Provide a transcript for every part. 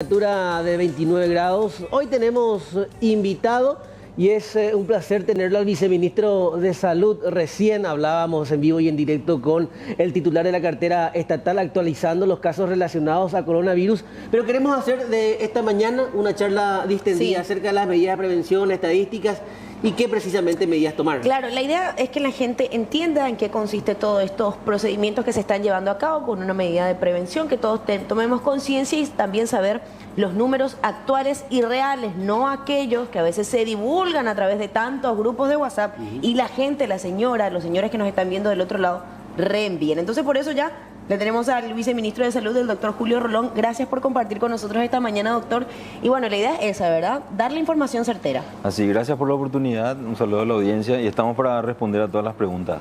Temperatura de 29 grados. Hoy tenemos invitado y es un placer tenerlo al viceministro de Salud. Recién hablábamos en vivo y en directo con el titular de la cartera estatal actualizando los casos relacionados a coronavirus. Pero queremos hacer de esta mañana una charla distendida acerca de las medidas de prevención, estadísticas y qué precisamente medidas tomar. Claro, la idea es que la gente entienda en qué consiste todos estos procedimientos que se están llevando a cabo con una medida de prevención, que todos tomemos conciencia y también saber los números actuales y reales, no aquellos que a veces se divulgan a través de tantos grupos de WhatsApp y la gente, la señora, los señores que nos están viendo del otro lado, reenvíen. Entonces por eso ya le tenemos al viceministro de Salud, el doctor Julio Rolón. Gracias por compartir con nosotros esta mañana, doctor. Y bueno, la idea es esa, ¿verdad? Darle información certera. Así, gracias por la oportunidad. Un saludo a la audiencia y estamos para responder a todas las preguntas.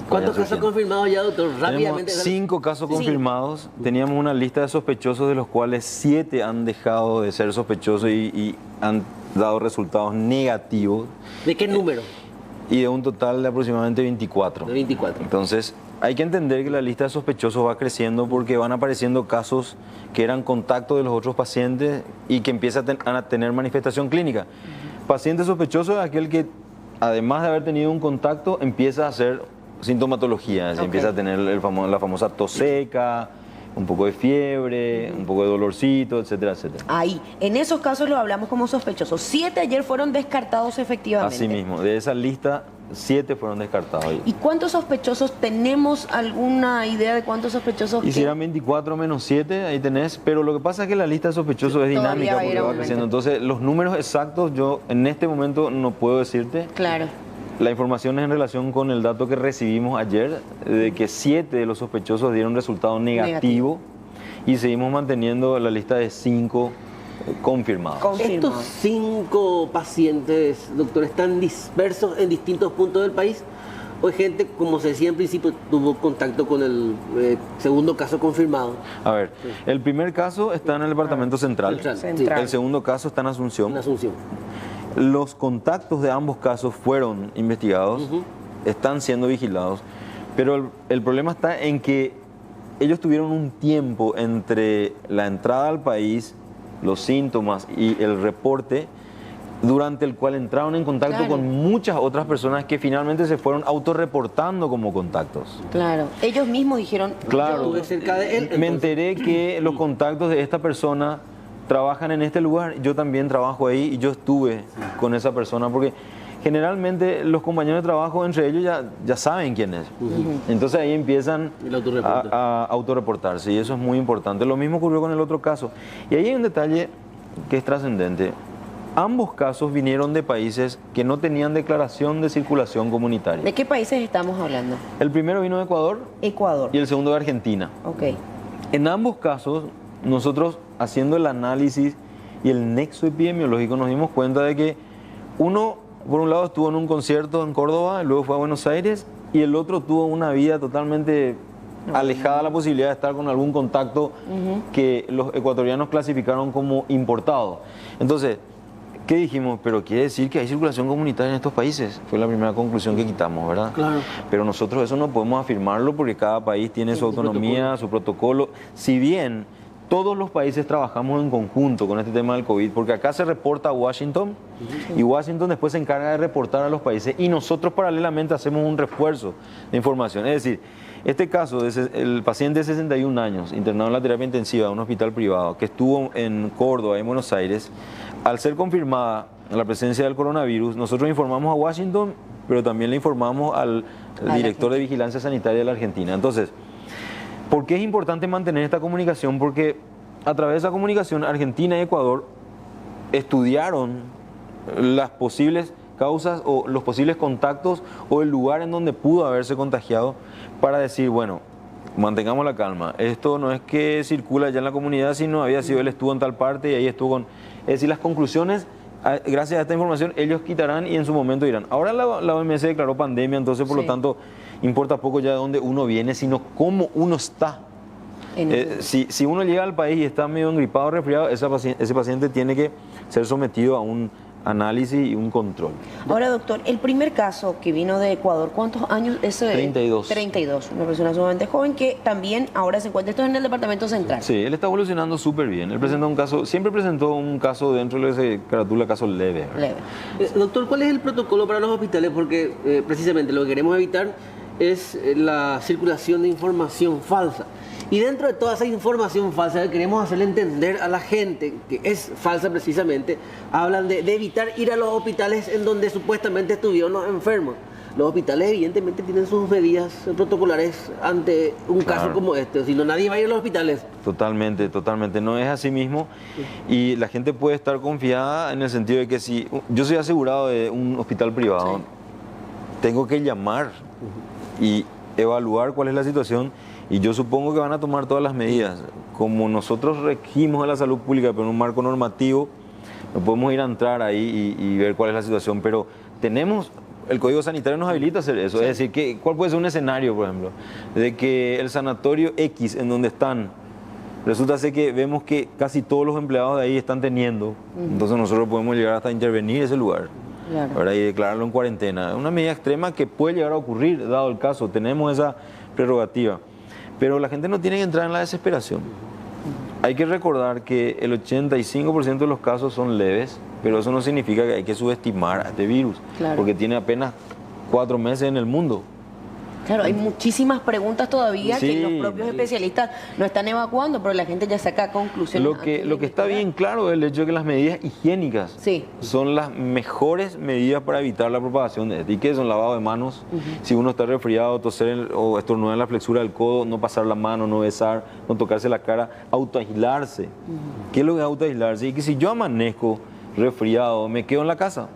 ¿Cuántos casos confirmados ya, doctor? Rápidamente. Tenemos 5 casos confirmados. Teníamos una lista de sospechosos, de los cuales 7 han dejado de ser sospechosos y han dado resultados negativos. ¿De qué número? Y de un total de aproximadamente 24. De 24. Entonces, hay que entender que la lista de sospechosos va creciendo porque van apareciendo casos que eran contacto de los otros pacientes y que empiezan a tener manifestación clínica. Paciente sospechoso es aquel que, además de haber tenido un contacto, empieza a hacer sintomatología. Empieza a tener la famosa tos seca, un poco de fiebre, un poco de dolorcito, etcétera, etcétera. Ahí, en esos casos lo hablamos como sospechosos. 7 ayer fueron descartados efectivamente. Así mismo, de esa lista, 7 fueron descartados. ¿Y cuántos sospechosos tenemos? ¿Alguna idea de cuántos sospechosos? Y si eran 24 menos 7, ahí tenés. Pero lo que pasa es que la lista de sospechosos es dinámica porque va creciendo. Entonces, los números exactos yo en este momento no puedo decirte. Claro. La información es en relación con el dato que recibimos ayer, de que 7 de los sospechosos dieron resultado negativo. Y seguimos manteniendo la lista de 5 confirmados. ¿Estos 5 pacientes, doctor, están dispersos en distintos puntos del país? ¿O hay gente, como se decía en principio, tuvo contacto con el segundo caso confirmado? A ver, el primer caso está en el departamento central. El segundo caso está en Asunción. Los contactos de ambos casos fueron investigados, están siendo vigilados, pero el problema está en que ellos tuvieron un tiempo entre la entrada al país, los síntomas y el reporte, durante el cual entraron en contacto con muchas otras personas que finalmente se fueron autorreportando como contactos. Claro, ellos mismos dijeron... Claro, yo estuve cerca de él, me enteré que los contactos de esta persona trabajan en este lugar, yo también trabajo ahí y yo estuve con esa persona, porque generalmente los compañeros de trabajo entre ellos ya saben quién es. Entonces ahí empiezan a autorreportarse y eso es muy importante. Lo mismo ocurrió con el otro caso. Y ahí hay un detalle que es trascendente. Ambos casos vinieron de países que no tenían declaración de circulación comunitaria. ¿De qué países estamos hablando? El primero vino de Ecuador. Ecuador. Y el segundo de Argentina. En ambos casos, nosotros haciendo el análisis y el nexo epidemiológico nos dimos cuenta de que uno, por un lado, estuvo en un concierto en Córdoba, luego fue a Buenos Aires, y el otro tuvo una vida totalmente alejada de la posibilidad de estar con algún contacto que los ecuatorianos clasificaron como importado. Entonces, ¿qué dijimos? Pero quiere decir que hay circulación comunitaria en estos países. Fue la primera conclusión que quitamos, ¿verdad? Claro. Pero nosotros eso no podemos afirmarlo porque cada país tiene su autonomía, su protocolo. Si bien todos los países trabajamos en conjunto con este tema del COVID, porque acá se reporta a Washington y Washington después se encarga de reportar a los países y nosotros paralelamente hacemos un refuerzo de información. Es decir, este caso, el paciente de 61 años, internado en la terapia intensiva de un hospital privado, que estuvo en Córdoba, en Buenos Aires, al ser confirmada la presencia del coronavirus, nosotros informamos a Washington, pero también le informamos al director de Vigilancia Sanitaria de la Argentina. Entonces, ¿por qué es importante mantener esta comunicación? Porque a través de esa comunicación, Argentina y Ecuador estudiaron las posibles causas o los posibles contactos o el lugar en donde pudo haberse contagiado para decir, bueno, mantengamos la calma. Esto no es que circula ya en la comunidad, sino había sido, él estuvo en tal parte y ahí estuvo con... Es decir, las conclusiones, gracias a esta información, ellos quitarán y en su momento dirán. Ahora la OMS declaró pandemia, entonces por lo tanto importa poco ya de dónde uno viene, sino cómo uno está. Si uno llega al país y está medio engripado, resfriado, ese paciente tiene que ser sometido a un análisis y un control. Ahora, doctor, el primer caso que vino de Ecuador, ¿cuántos años? 32. 32, una persona sumamente joven que también ahora se encuentra, esto es en el departamento central. Sí, él está evolucionando súper bien. Él presenta un caso, siempre presentó un caso dentro de lo que se caratula caso leve. Leve. Doctor, ¿cuál es el protocolo para los hospitales? Porque precisamente lo que queremos evitar es la circulación de información falsa. Y dentro de toda esa información falsa que queremos hacerle entender a la gente, que es falsa precisamente, hablan de evitar ir a los hospitales en donde supuestamente estuvieron los enfermos. Los hospitales evidentemente tienen sus medidas protocolares ante un caso como este, si no nadie va a ir a los hospitales. Totalmente, totalmente. No es así mismo y la gente puede estar confiada en el sentido de que si yo soy asegurado de un hospital privado, sí, tengo que llamar y evaluar cuál es la situación. Y yo supongo que van a tomar todas las medidas. Como nosotros regimos a la salud pública, pero en un marco normativo, no podemos ir a entrar ahí y ver cuál es la situación. Pero tenemos, el Código Sanitario nos habilita a hacer eso. Sí. Es decir, ¿cuál puede ser un escenario, por ejemplo? De que el sanatorio X, en donde están, resulta ser que vemos que casi todos los empleados de ahí están teniendo. Entonces nosotros podemos llegar hasta intervenir ese lugar. Claro. ¿Verdad? Y declararlo en cuarentena. Es una medida extrema que puede llegar a ocurrir, dado el caso. Tenemos esa prerrogativa. Pero la gente no tiene que entrar en la desesperación. Hay que recordar que el 85% de los casos son leves, pero eso no significa que hay que subestimar a este virus, claro, porque tiene apenas 4 meses en el mundo. Claro, hay muchísimas preguntas todavía, sí, que los propios especialistas no están evacuando, pero la gente ya saca conclusiones. Lo que está bien claro es el hecho de que las medidas higiénicas, sí, son las mejores medidas para evitar la propagación de esto. ¿Y qué son? Lavado de manos. Si uno está resfriado, toser o estornudar en la flexura del codo, no pasar la mano, no besar, no tocarse la cara, autoaislarse. ¿Qué es lo que es autoaislarse? Y que si yo amanezco resfriado, me quedo en la casa.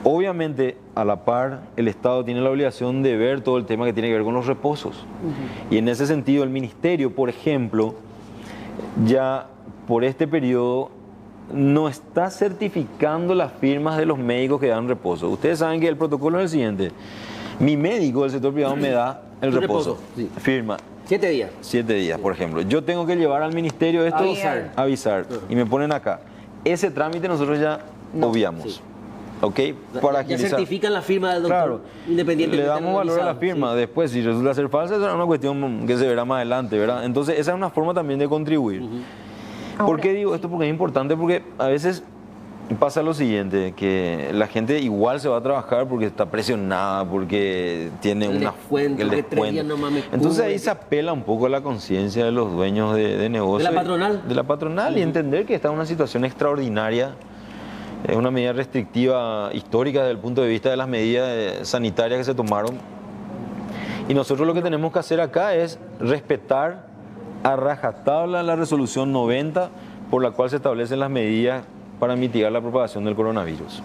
Obviamente, a la par, el Estado tiene la obligación de ver todo el tema que tiene que ver con los reposos. Y en ese sentido, el Ministerio, por ejemplo, ya por este periodo no está certificando las firmas de los médicos que dan reposo. Ustedes saben que el protocolo es el siguiente. Mi médico del sector privado me da el reposo. Sí. Firma. 7 días. 7 días, por ejemplo. Yo tengo que llevar al ministerio esto, avisar. Y me ponen acá. Ese trámite nosotros ya obviamos. Sí. ¿Ok? Para ya certifican la firma del doctor, claro, independientemente. Le damos valor a la firma. Sí. Después, si resulta ser falsa, es una cuestión que se verá más adelante, ¿verdad? Entonces, esa es una forma también de contribuir. ¿Por qué digo esto? Porque es importante, porque a veces pasa lo siguiente, que la gente igual se va a trabajar porque está presionada, porque tiene el descuento. Entonces ahí se apela un poco a la conciencia de los dueños de negocio. De la patronal. De la patronal, y entender que está en una situación extraordinaria. Es una medida restrictiva histórica desde el punto de vista de las medidas sanitarias que se tomaron. Y nosotros lo que tenemos que hacer acá es respetar a rajatabla la resolución 90 por la cual se establecen las medidas para mitigar la propagación del coronavirus.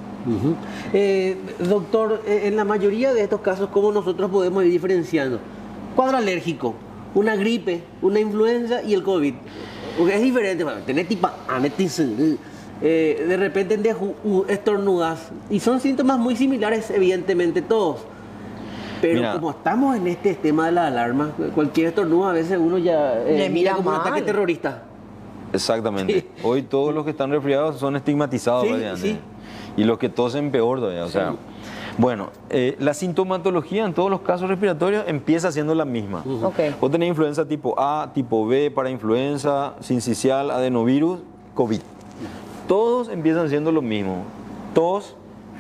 Doctor, en la mayoría de estos casos, ¿cómo nosotros podemos ir diferenciando? Cuadro alérgico, una gripe, una influenza y el COVID. Porque es diferente, bueno, tenés tipo de repente estornudas y son síntomas muy similares, evidentemente todos, pero mira, como estamos en este tema de la alarma, cualquier estornudo a veces uno ya mira como un ataque terrorista. Exactamente. Sí. Hoy todos los que están resfriados son estigmatizados, sí. Y los que tosen peor todavía, o sea, sí. Bueno, la sintomatología en todos los casos respiratorios empieza siendo la misma. Okay. Vos tenés influenza tipo A, tipo B, para influenza, sincicial, adenovirus, COVID. Todos empiezan siendo lo mismo, tos,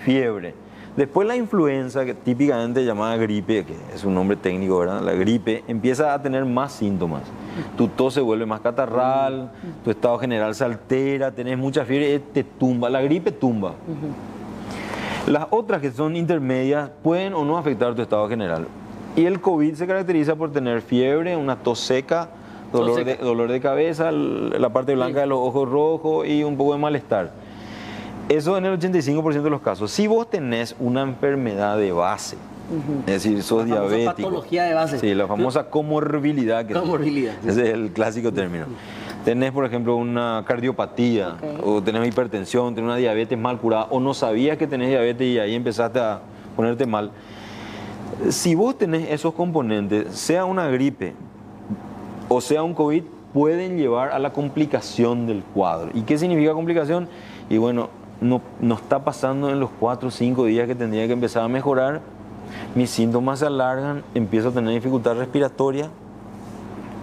fiebre. Después la influenza, que típicamente llamada gripe, que es un nombre técnico, ¿verdad? La gripe empieza a tener más síntomas. Tu tos se vuelve más catarral, tu estado general se altera, tenés mucha fiebre, te tumba, la gripe tumba. Las otras que son intermedias pueden o no afectar tu estado general. Y el COVID se caracteriza por tener fiebre, una tos seca, dolor de cabeza, la parte blanca de los ojos rojos y un poco de malestar. Eso en el 85% de los casos. Si vos tenés una enfermedad de base, es decir, sos diabético. Patología de base. Sí, la famosa comorbilidad. Comorbilidad. Ese es el clásico término. Tenés, por ejemplo, una cardiopatía, o tenés hipertensión, tenés una diabetes mal curada, o no sabías que tenés diabetes y ahí empezaste a ponerte mal. Si vos tenés esos componentes, sea una gripe o sea un COVID, pueden llevar a la complicación del cuadro. ¿Y qué significa complicación? Y bueno, no está pasando en los 4 o 5 días que tendría que empezar a mejorar, mis síntomas se alargan, empiezo a tener dificultad respiratoria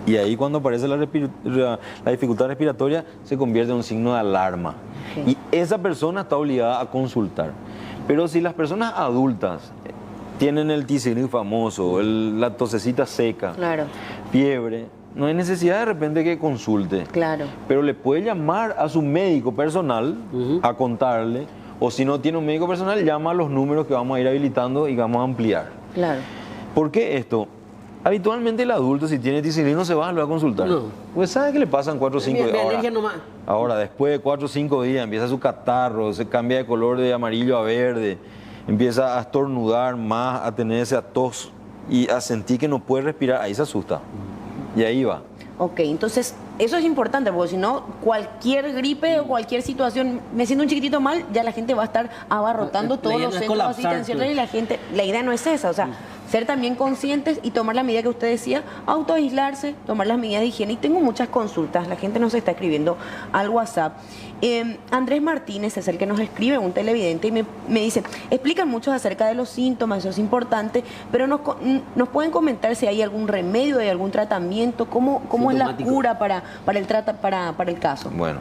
y ahí cuando aparece la dificultad respiratoria se convierte en un signo de alarma. Y esa persona está obligada a consultar. Pero si las personas adultas tienen el TCD famoso, la tosecita seca, Claro. fiebre, no hay necesidad de repente que consulte. Claro. Pero le puede llamar a su médico personal a contarle, o si no tiene un médico personal, llama a los números que vamos a ir habilitando y vamos a ampliar. Claro. ¿Por qué esto? Habitualmente el adulto, si tiene TCD, no se va a consultar. No. Pues sabe que le pasan 4 o 5 Mi días. alergia nomás. Ahora, después de 4 o 5 días, empieza su catarro, se cambia de color de amarillo a verde, empieza a estornudar más, a tener esa tos y a sentir que no puede respirar, ahí se asusta. Y ahí va. Ok, entonces eso es importante, porque si no, cualquier gripe o cualquier situación, me siento un chiquitito mal, ya la gente va a estar abarrotando La todos idea los no es centros colapsar, asistenciales y la idea no es esa, o sea, ser también conscientes y tomar la medida que usted decía, autoaislarse, tomar las medidas de higiene. Y tengo muchas consultas, la gente nos está escribiendo al WhatsApp. Andrés Martínez es el que nos escribe, un televidente, y me dice, explican mucho acerca de los síntomas, eso es importante, pero nos pueden comentar si hay algún remedio, hay algún tratamiento, cómo es la cura para el caso. Bueno,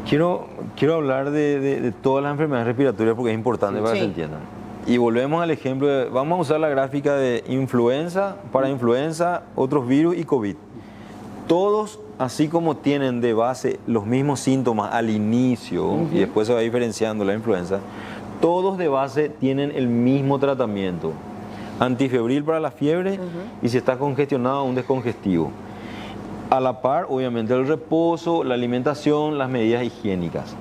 quiero hablar de todas las enfermedades respiratorias porque es importante para que se entiendan. Y volvemos al ejemplo, vamos a usar la gráfica de influenza, para influenza, otros virus y COVID. Todos, así como tienen de base los mismos síntomas al inicio, y después se va diferenciando la influenza, todos de base tienen el mismo tratamiento. Antifebril para la fiebre y si está congestionado, un descongestivo. A la par, obviamente, el reposo, la alimentación, las medidas higiénicas.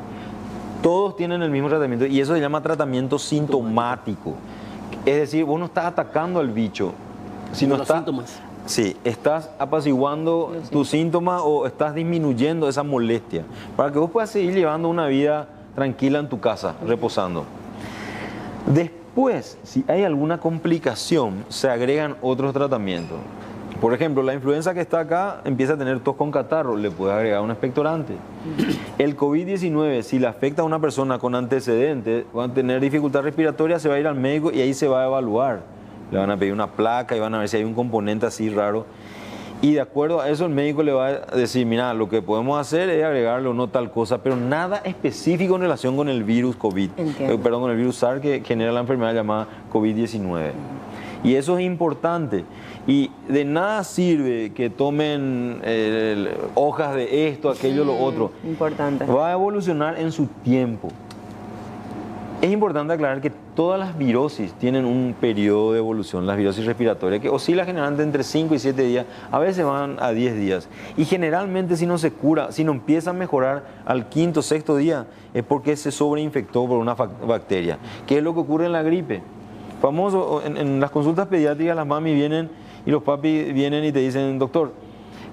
Todos tienen el mismo tratamiento y eso se llama tratamiento sintomático. Es decir, vos no estás atacando al bicho, sino los síntomas. Sí, estás apaciguando tus síntomas o estás disminuyendo esa molestia para que vos puedas seguir llevando una vida tranquila en tu casa, reposando. Después, si hay alguna complicación, se agregan otros tratamientos. Por ejemplo, la influenza que está acá empieza a tener tos con catarro, le puede agregar un expectorante. El COVID-19, si le afecta a una persona con antecedentes, va a tener dificultad respiratoria, se va a ir al médico y ahí se va a evaluar. Le van a pedir una placa y van a ver si hay un componente así raro. Y de acuerdo a eso el médico le va a decir, mira, lo que podemos hacer es agregarle o no tal cosa, pero nada específico en relación con el virus COVID. Perdón, con el virus SARS que genera la enfermedad llamada COVID-19. Y eso es importante. Y de nada sirve que tomen hojas de esto, aquello, lo otro. Importante. Va a evolucionar en su tiempo. Es importante aclarar que todas las virosis tienen un periodo de evolución, las virosis respiratorias, que oscila generalmente entre 5 y 7 días, a veces van a 10 días. Y generalmente si no se cura, si no empieza a mejorar al 5º o 6º día, es porque se sobreinfectó por una bacteria. ¿Qué es lo que ocurre en la gripe? Famoso, en las consultas pediátricas las mami vienen y los papis vienen y te dicen, doctor,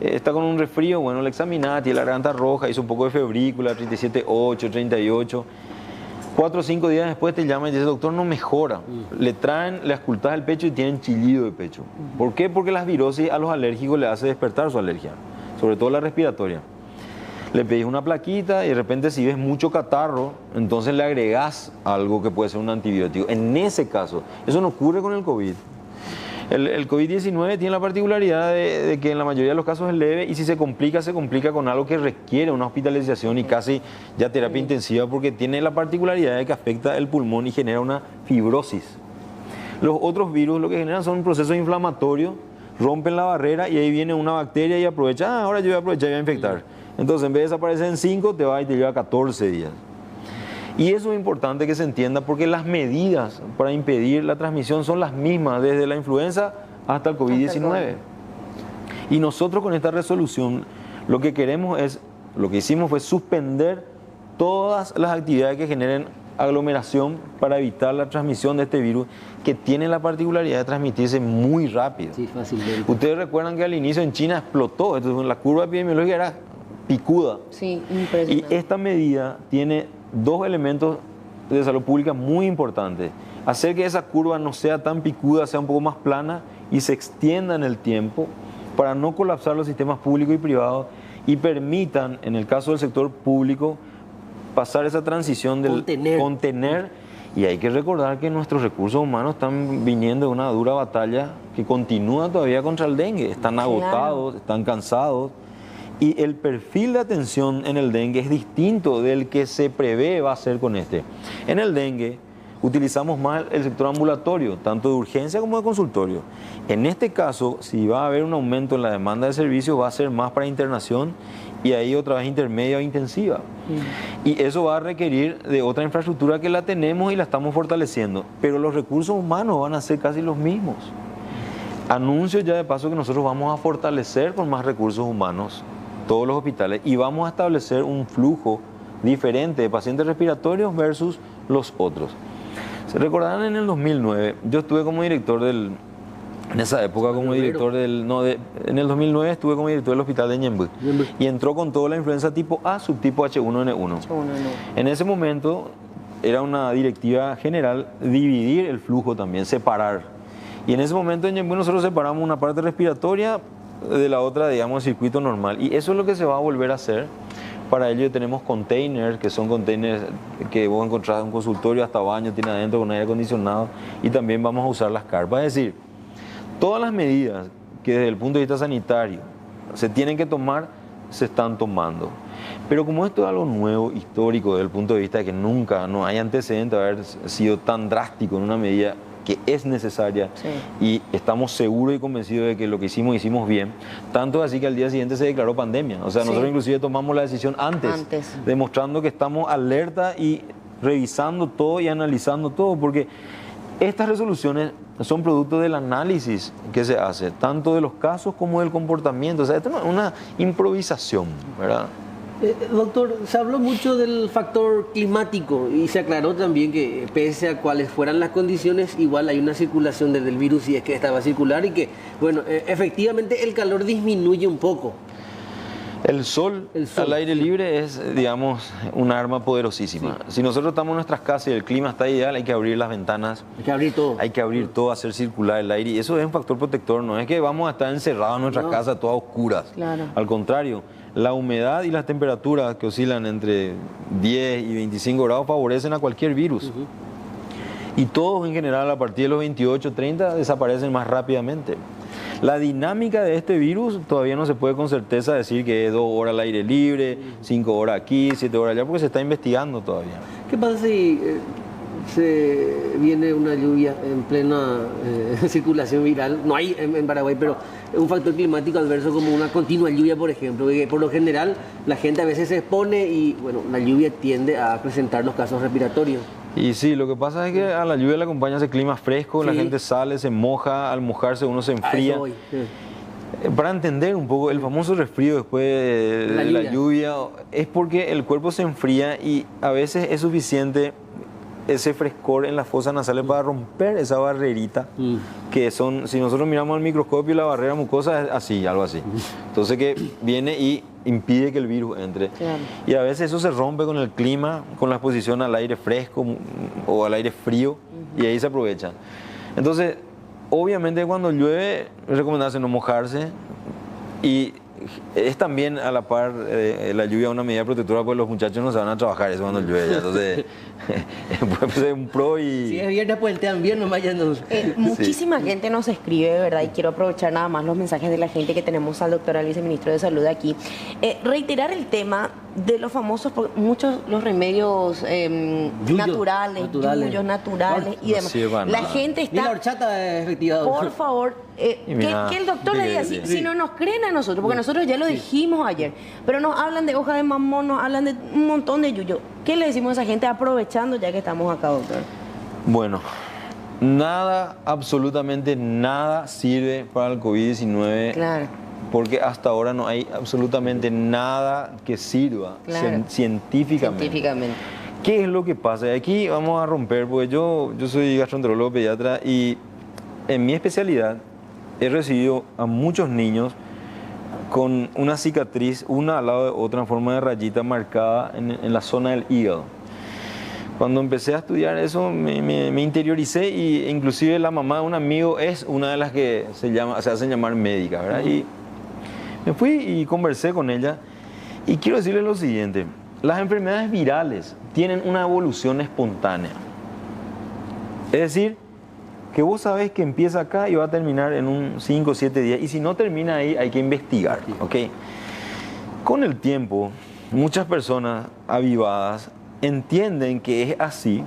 está con un resfrío, bueno, le examinaste, tiene la garganta roja, hizo un poco de febrícula, 37,8, 38. 4 o 5 días después te llama y dice, doctor, no mejora. Le traen, le auscultas el pecho y tienen chillido de pecho. ¿Por qué? Porque las virosis a los alérgicos le hace despertar su alergia, sobre todo la respiratoria. Le pedís una plaquita y de repente si ves mucho catarro, entonces le agregás algo que puede ser un antibiótico. En ese caso, eso no ocurre con el COVID. El COVID-19 tiene la particularidad de que en la mayoría de los casos es leve y si se complica con algo que requiere una hospitalización y casi ya terapia intensiva porque tiene la particularidad de que afecta el pulmón y genera una fibrosis. Los otros virus lo que generan son un proceso inflamatorio, rompen la barrera y ahí viene una bacteria y aprovecha, ahora yo voy a aprovechar y voy a infectar. Entonces en vez de desaparecer en 5, te va y te lleva 14 días. Y eso es importante que se entienda porque las medidas para impedir la transmisión son las mismas desde la influenza hasta el COVID-19. Y nosotros con esta resolución lo que queremos es, lo que hicimos fue suspender todas las actividades que generen aglomeración para evitar la transmisión de este virus que tiene la particularidad de transmitirse muy rápido. Sí, fácilmente. Ustedes recuerdan que al inicio en China explotó, entonces la curva epidemiológica era picuda. Sí, impresionante. Y esta medida tiene 2 elementos de salud pública muy importantes. Hacer que esa curva no sea tan picuda, sea un poco más plana y se extienda en el tiempo para no colapsar los sistemas públicos y privados y permitan, en el caso del sector público, pasar esa transición del contener. Y hay que recordar que nuestros recursos humanos están viniendo de una dura batalla que continúa todavía contra el dengue. Están agotados, están cansados. Y el perfil de atención en el dengue es distinto del que se prevé va a ser con este. En el dengue utilizamos más el sector ambulatorio, tanto de urgencia como de consultorio. En este caso, si va a haber un aumento en la demanda de servicios, va a ser más para internación y ahí otra vez intermedia o intensiva. Y eso va a requerir de otra infraestructura que la tenemos y la estamos fortaleciendo. Pero los recursos humanos van a ser casi los mismos. Anuncio ya de paso que nosotros vamos a fortalecer con más recursos humanos todos los hospitales y vamos a establecer un flujo diferente de pacientes respiratorios versus los otros. Se recordarán en el 2009, yo estuve como director del... En esa época como director del... No, en el 2009 estuve como director del hospital de Ñemby y entró con toda la influenza tipo A, subtipo H1N1. En ese momento era una directiva general dividir el flujo también, separar. Y en ese momento en Ñemby nosotros separamos una parte respiratoria de la otra, digamos, circuito normal. Y eso es lo que se va a volver a hacer. Para ello tenemos containers, que son containers que vos encontrás en un consultorio, hasta baño tiene adentro con aire acondicionado. Y también vamos a usar las carpas. Es decir, todas las medidas que desde el punto de vista sanitario se tienen que tomar, se están tomando. Pero como esto es algo nuevo, histórico, desde el punto de vista de que nunca, no hay antecedente de haber sido tan drástico en una medida que es necesaria, y estamos seguros y convencidos de que lo que hicimos bien, tanto así que al día siguiente se declaró pandemia. O sea, nosotros inclusive tomamos la decisión antes, demostrando que estamos alerta y revisando todo y analizando todo, porque estas resoluciones son producto del análisis que se hace, tanto de los casos como del comportamiento. O sea, esto no es una improvisación, ¿verdad? Doctor, se habló mucho del factor climático y se aclaró también que pese a cuáles fueran las condiciones, igual hay una circulación del virus y es que esta va a circular y que, bueno, efectivamente el calor disminuye un poco. El sol al aire libre es, digamos, un arma poderosísima. Si nosotros estamos en nuestras casas y el clima está ideal, hay que abrir las ventanas. Hay que abrir todo. Hay que abrir todo, hacer circular el aire. Y eso es un factor protector. No es que vamos a estar encerrados en nuestras casas todas oscuras. Al contrario, la humedad y las temperaturas que oscilan entre 10 y 25 grados favorecen a cualquier virus. Y todos en general a partir de los 28, 30 desaparecen más rápidamente. La dinámica de este virus todavía no se puede con certeza decir que es 2 horas al aire libre, 5 horas aquí, 7 horas allá, porque se está investigando todavía. ¿Qué pasa si se viene una lluvia en plena circulación viral? No hay en Paraguay, pero un factor climático adverso como una continua lluvia, por ejemplo, que por lo general la gente a veces se expone y, bueno, la lluvia tiende a presentar los casos respiratorios. Y sí, lo que pasa es que a la lluvia le acompaña ese clima fresco, la gente sale, se moja, al mojarse uno se enfría. Para entender un poco, el famoso resfrío después de la lluvia es porque el cuerpo se enfría y a veces es suficiente ese frescor en las fosas nasales para romper esa barrerita que son, si nosotros miramos al microscopio, la barrera mucosa es así, algo así. Entonces que viene y impide que el virus entre. Y a veces eso se rompe con el clima, con la exposición al aire fresco o al aire frío, y ahí se aprovecha. Entonces, obviamente cuando llueve es recomendable no mojarse, y es también a la par la lluvia una medida protectora, porque los muchachos no se van a trabajar eso cuando llueve. Entonces, puede ser un pro y... Si es viernes, puentean bien, no vayan. Muchísima gente nos escribe, ¿verdad? Y quiero aprovechar nada más los mensajes de la gente que tenemos al doctor, al viceministro de Salud aquí. Reiterar el tema de los famosos, muchos los remedios naturales, yuyos naturales y demás. La gente está... Y la horchata efectiva. Por favor, que el doctor le diga así, si no nos creen a nosotros, porque nosotros ya lo dijimos ayer, pero nos hablan de hoja de mamón, nos hablan de un montón de yuyo. ¿Qué le decimos a esa gente aprovechando ya que estamos acá, doctor? Bueno, nada, absolutamente nada sirve para el COVID-19. Claro. Porque hasta ahora no hay absolutamente nada que sirva científicamente. ¿Qué es lo que pasa? Aquí vamos a romper, porque yo soy gastroenterólogo pediatra y en mi especialidad he recibido a muchos niños con una cicatriz, una al lado de otra en forma de rayita marcada en la zona del hígado. Cuando empecé a estudiar eso me interioricé, y inclusive la mamá de un amigo es una de las que se hacen llamar médica, ¿verdad? Y me fui y conversé con ella, y quiero decirle lo siguiente: las enfermedades virales tienen una evolución espontánea. Es decir, que vos sabés que empieza acá y va a terminar en un 5 o 7 días. Y si no termina ahí, hay que investigar, ¿ok? Con el tiempo, muchas personas avivadas entienden que es así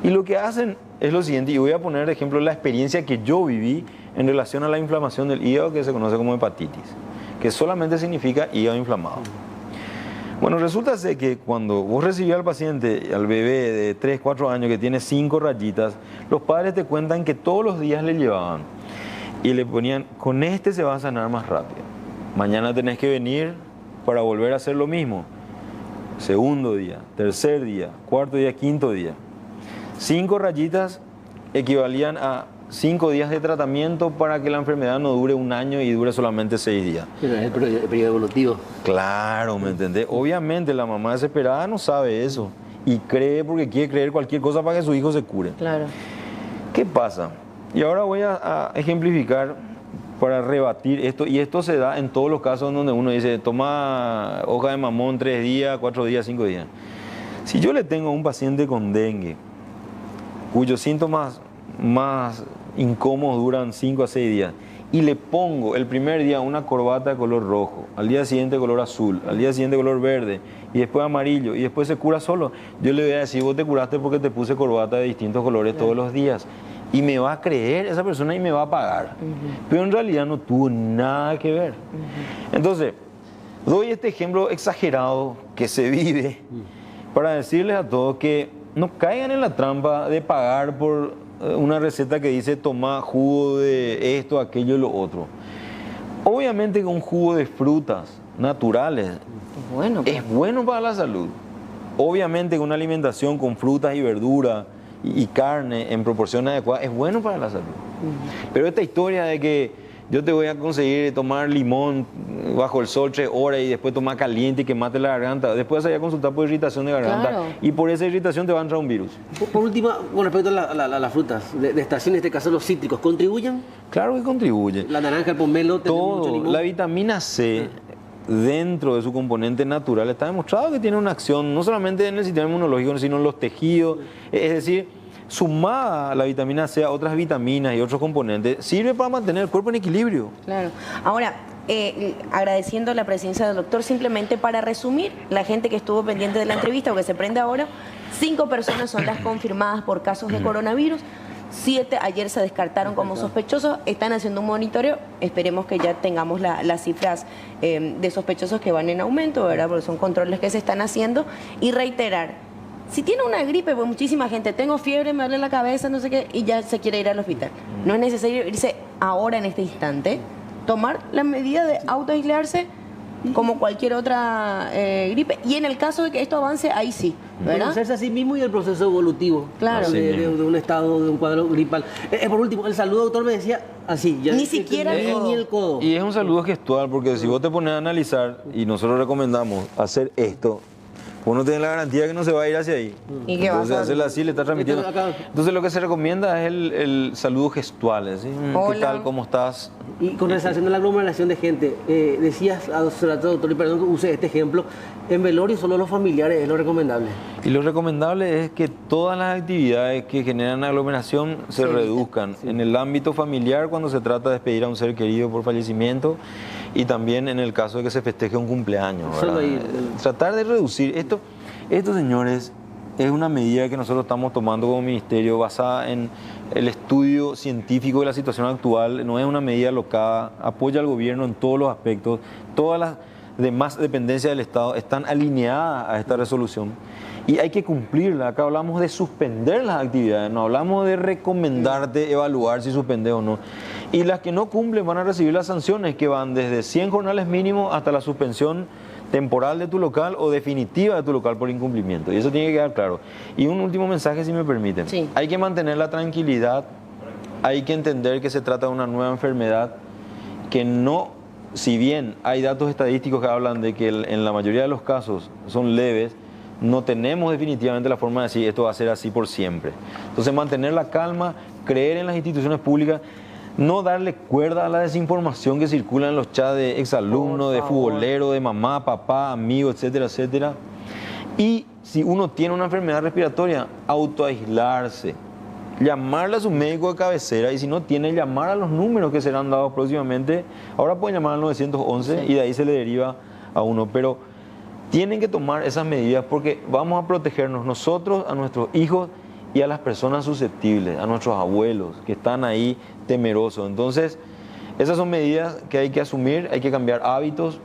y lo que hacen es lo siguiente, y voy a poner de ejemplo la experiencia que yo viví en relación a la inflamación del hígado, que se conoce como hepatitis, que solamente significa hígado inflamado. Bueno, resulta ser que cuando vos recibías al paciente, al bebé de 3, 4 años que tiene 5 rayitas, los padres te cuentan que todos los días le llevaban y le ponían, con este se va a sanar más rápido. Mañana tenés que venir para volver a hacer lo mismo. Segundo día, tercer día, cuarto día, quinto día. 5 rayitas equivalían a 5 días de tratamiento para que la enfermedad no dure un año y dure solamente 6 días. Pero es el periodo evolutivo. Claro, ¿me entendés? Obviamente la mamá desesperada no sabe eso y cree porque quiere creer cualquier cosa para que su hijo se cure. Claro. ¿Qué pasa? Y ahora voy a ejemplificar para rebatir esto, y esto se da en todos los casos donde uno dice, toma hoja de mamón 3 días, 4 días, 5 días. Si yo le tengo a un paciente con dengue, cuyos síntomas más incómodos duran 5 a 6 días, y le pongo el primer día una corbata de color rojo, al día siguiente color azul, al día siguiente color verde, y después amarillo, y después se cura solo, yo le voy a decir, vos te curaste porque te puse corbata de distintos colores todos los días, y me va a creer esa persona y me va a pagar. Pero en realidad no tuvo nada que ver. Entonces, doy este ejemplo exagerado que se vive para decirles a todos que no caigan en la trampa de pagar por una receta que dice toma jugo de esto, aquello y lo otro. Obviamente que un jugo de frutas naturales es bueno para la salud. Obviamente que una alimentación con frutas y verduras y carne en proporción adecuada es bueno para la salud. Pero esta historia de que yo te voy a conseguir tomar limón bajo el sol 3 horas y después tomar caliente y que mate la garganta, después vas a consultar por irritación de garganta, claro, y por esa irritación te va a entrar un virus. Por último, con respecto a las frutas de estación, en este caso los cítricos, ¿contribuyen? Claro que contribuye. La naranja, el pomelo, mucho Todo, limón. la vitamina C dentro de su componente natural está demostrado que tiene una acción no solamente en el sistema inmunológico, sino en los tejidos, es decir, sumada la vitamina C a otras vitaminas y otros componentes, sirve para mantener el cuerpo en equilibrio. Claro. Ahora, agradeciendo la presencia del doctor, simplemente para resumir, la gente que estuvo pendiente de la entrevista o que se prende ahora, 5 personas son las confirmadas por casos de coronavirus, 7 ayer se descartaron como sospechosos, están haciendo un monitoreo, esperemos que ya tengamos las cifras de sospechosos que van en aumento, ¿verdad? Porque son controles que se están haciendo, y reiterar, si tiene una gripe, pues muchísima gente, tengo fiebre, me duele la cabeza, no sé qué, y ya se quiere ir al hospital. No es necesario irse ahora en este instante, tomar la medida de autoaislarse como cualquier otra gripe, y en el caso de que esto avance, ahí sí, ¿verdad? Conocerse a sí mismo y el proceso evolutivo, claro, de un estado, de un cuadro gripal. Por último, el saludo, doctor, me decía así. Ya Ni siquiera el codo. Ni el codo. Y es un saludo gestual, porque si vos te pones a analizar, y nosotros recomendamos hacer esto, uno tiene la garantía que no se va a ir hacia ahí. ¿Y qué Entonces, vas a hacerlo así le está transmitiendo. Entonces, lo que se recomienda es el saludo gestual. ¿Sí? ¿Qué tal? ¿Cómo estás? Y con relación a la aglomeración de gente, decías hace rato, doctor, y perdón que use este ejemplo, en velorio solo los familiares es lo recomendable. Y lo recomendable es que todas las actividades que generan aglomeración se reduzcan. Sí. En el ámbito familiar, cuando se trata de despedir a un ser querido por fallecimiento, y también en el caso de que se festeje un cumpleaños, ¿verdad? Tratar de reducir. Esto, señores, es una medida que nosotros estamos tomando como ministerio basada en el estudio científico de la situación actual. No es una medida alocada, apoya al gobierno en todos los aspectos. Todas las demás dependencias del Estado están alineadas a esta resolución y hay que cumplirla. Acá hablamos de suspender las actividades, no hablamos de recomendarte evaluar si suspendes o no. Y las que no cumplen van a recibir las sanciones, que van desde 100 jornales mínimos hasta la suspensión temporal de tu local o definitiva de tu local por incumplimiento. Y eso tiene que quedar claro. Y un último mensaje, si me permiten. Sí. Hay que mantener la tranquilidad, hay que entender que se trata de una nueva enfermedad que no, si bien hay datos estadísticos que hablan de que en la mayoría de los casos son leves, no tenemos definitivamente la forma de decir esto va a ser así por siempre. Entonces, mantener la calma, creer en las instituciones públicas, no darle cuerda a la desinformación que circula en los chats de exalumnos, de futboleros, de mamá, papá, amigos, etcétera, etcétera. Y si uno tiene una enfermedad respiratoria, autoaislarse, llamarle a su médico de cabecera y si no tiene, llamar a los números que serán dados próximamente. Ahora pueden llamar al 911 y de ahí se le deriva a uno, pero tienen que tomar esas medidas porque vamos a protegernos nosotros, a nuestros hijos y a las personas susceptibles, a nuestros abuelos que están ahí temerosos. Entonces, esas son medidas que hay que asumir, hay que cambiar hábitos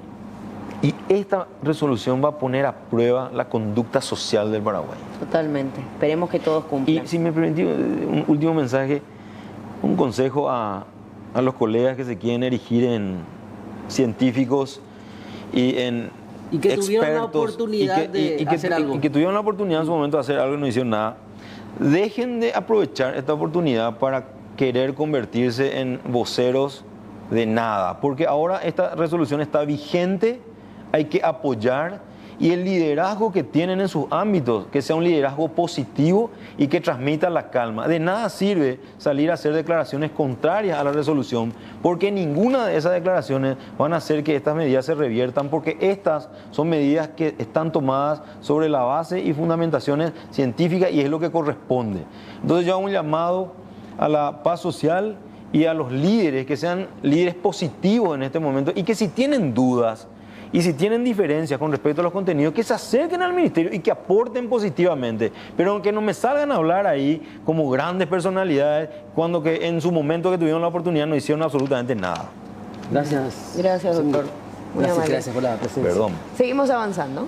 y esta resolución va a poner a prueba la conducta social del Paraguay. Totalmente. Esperemos que todos cumplan. Y si me permitís un último mensaje, un consejo a los colegas que se quieren erigir en científicos y en Y que expertos, tuvieron la oportunidad de hacer algo. y que tuvieron la oportunidad en su momento de hacer algo y no hicieron nada. Dejen de aprovechar esta oportunidad para querer convertirse en voceros de nada, porque ahora esta resolución está vigente, hay que apoyar y el liderazgo que tienen en sus ámbitos, que sea un liderazgo positivo y que transmita la calma. De nada sirve salir a hacer declaraciones contrarias a la resolución, porque ninguna de esas declaraciones van a hacer que estas medidas se reviertan, porque estas son medidas que están tomadas sobre la base y fundamentaciones científicas y es lo que corresponde. Entonces yo hago un llamado a la paz social y a los líderes, que sean líderes positivos en este momento y que si tienen dudas y si tienen diferencias con respecto a los contenidos, que se acerquen al ministerio y que aporten positivamente, pero aunque no me salgan a hablar ahí como grandes personalidades, cuando que en su momento que tuvieron la oportunidad no hicieron absolutamente nada. Gracias. Gracias, doctor. Muy amable. Gracias por la presencia. Perdón. Seguimos avanzando.